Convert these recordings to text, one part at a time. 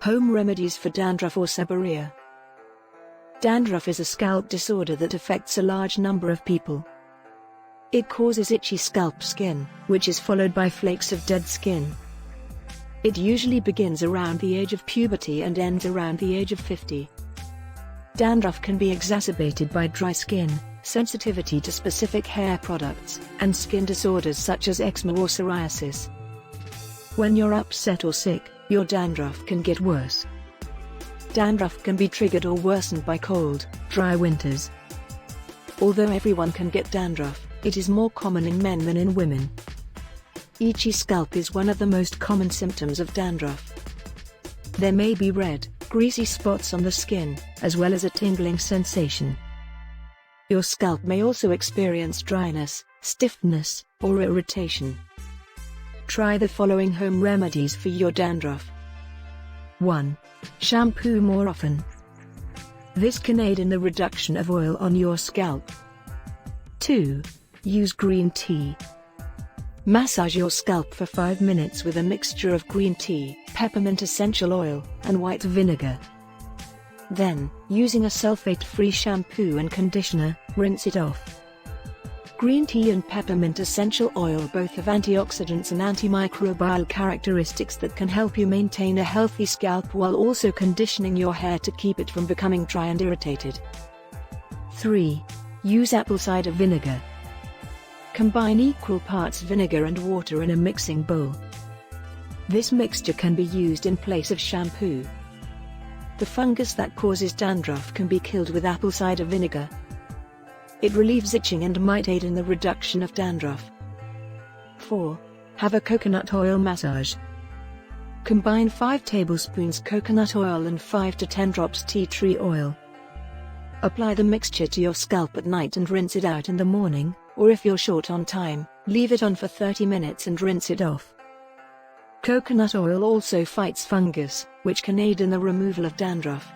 Home remedies for dandruff or seborrhea. Dandruff is a scalp disorder that affects a large number of people. It causes itchy scalp skin, which is followed by flakes of dead skin. It usually begins around the age of puberty and ends around the age of 50. Dandruff can be exacerbated by dry skin, sensitivity to specific hair products, and skin disorders such as eczema or psoriasis. When you're upset or sick, your dandruff can get worse. Dandruff can be triggered or worsened by cold, dry winters. Although everyone can get dandruff, it is more common in men than in women. Itchy scalp is one of the most common symptoms of dandruff. There may be red, greasy spots on the skin, as well as a tingling sensation. Your scalp may also experience dryness, stiffness, or irritation. Try the following home remedies for your dandruff. 1. Shampoo more often. This can aid in the reduction of oil on your scalp. 2. Use green tea. Massage your scalp for 5 minutes with a mixture of green tea, peppermint essential oil, and white vinegar. Then, using a sulfate-free shampoo and conditioner, rinse it off. Green tea and peppermint essential oil both have antioxidants and antimicrobial characteristics that can help you maintain a healthy scalp while also conditioning your hair to keep it from becoming dry and irritated. 3. Use apple cider vinegar. Combine equal parts vinegar and water in a mixing bowl. This mixture can be used in place of shampoo. The fungus that causes dandruff can be killed with apple cider vinegar. It relieves itching and might aid in the reduction of dandruff. 4. Have a coconut oil massage. Combine 5 tablespoons coconut oil and 5 to 10 drops tea tree oil. Apply the mixture to your scalp at night and rinse it out in the morning, or if you're short on time, leave it on for 30 minutes and rinse it off. Coconut oil also fights fungus, which can aid in the removal of dandruff.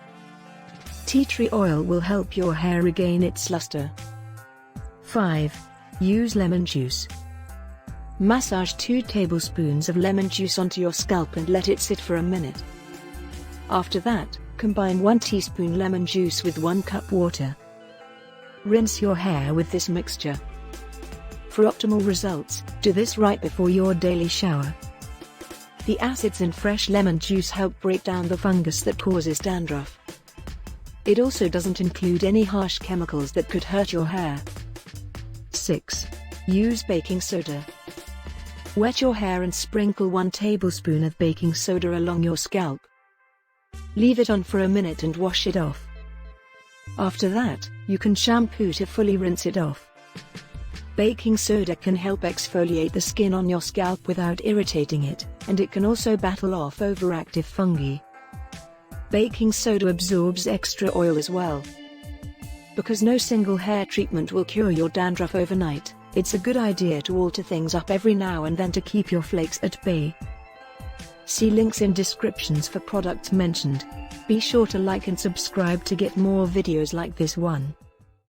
Tea tree oil will help your hair regain its luster. 5. Use lemon juice. Massage 2 tablespoons of lemon juice onto your scalp and let it sit for a minute. After that, combine 1 teaspoon lemon juice with 1 cup water. Rinse your hair with this mixture. For optimal results, do this right before your daily shower. The acids in fresh lemon juice help break down the fungus that causes dandruff. It also doesn't include any harsh chemicals that could hurt your hair. 6. Use baking soda. Wet your hair and sprinkle 1 tablespoon of baking soda along your scalp. Leave it on for a minute and wash it off. After that, you can shampoo to fully rinse it off. Baking soda can help exfoliate the skin on your scalp without irritating it, and it can also battle off overactive fungi. Baking soda absorbs extra oil as well. Because no single hair treatment will cure your dandruff overnight, it's a good idea to alter things up every now and then to keep your flakes at bay. See links in descriptions for products mentioned. Be sure to like and subscribe to get more videos like this one.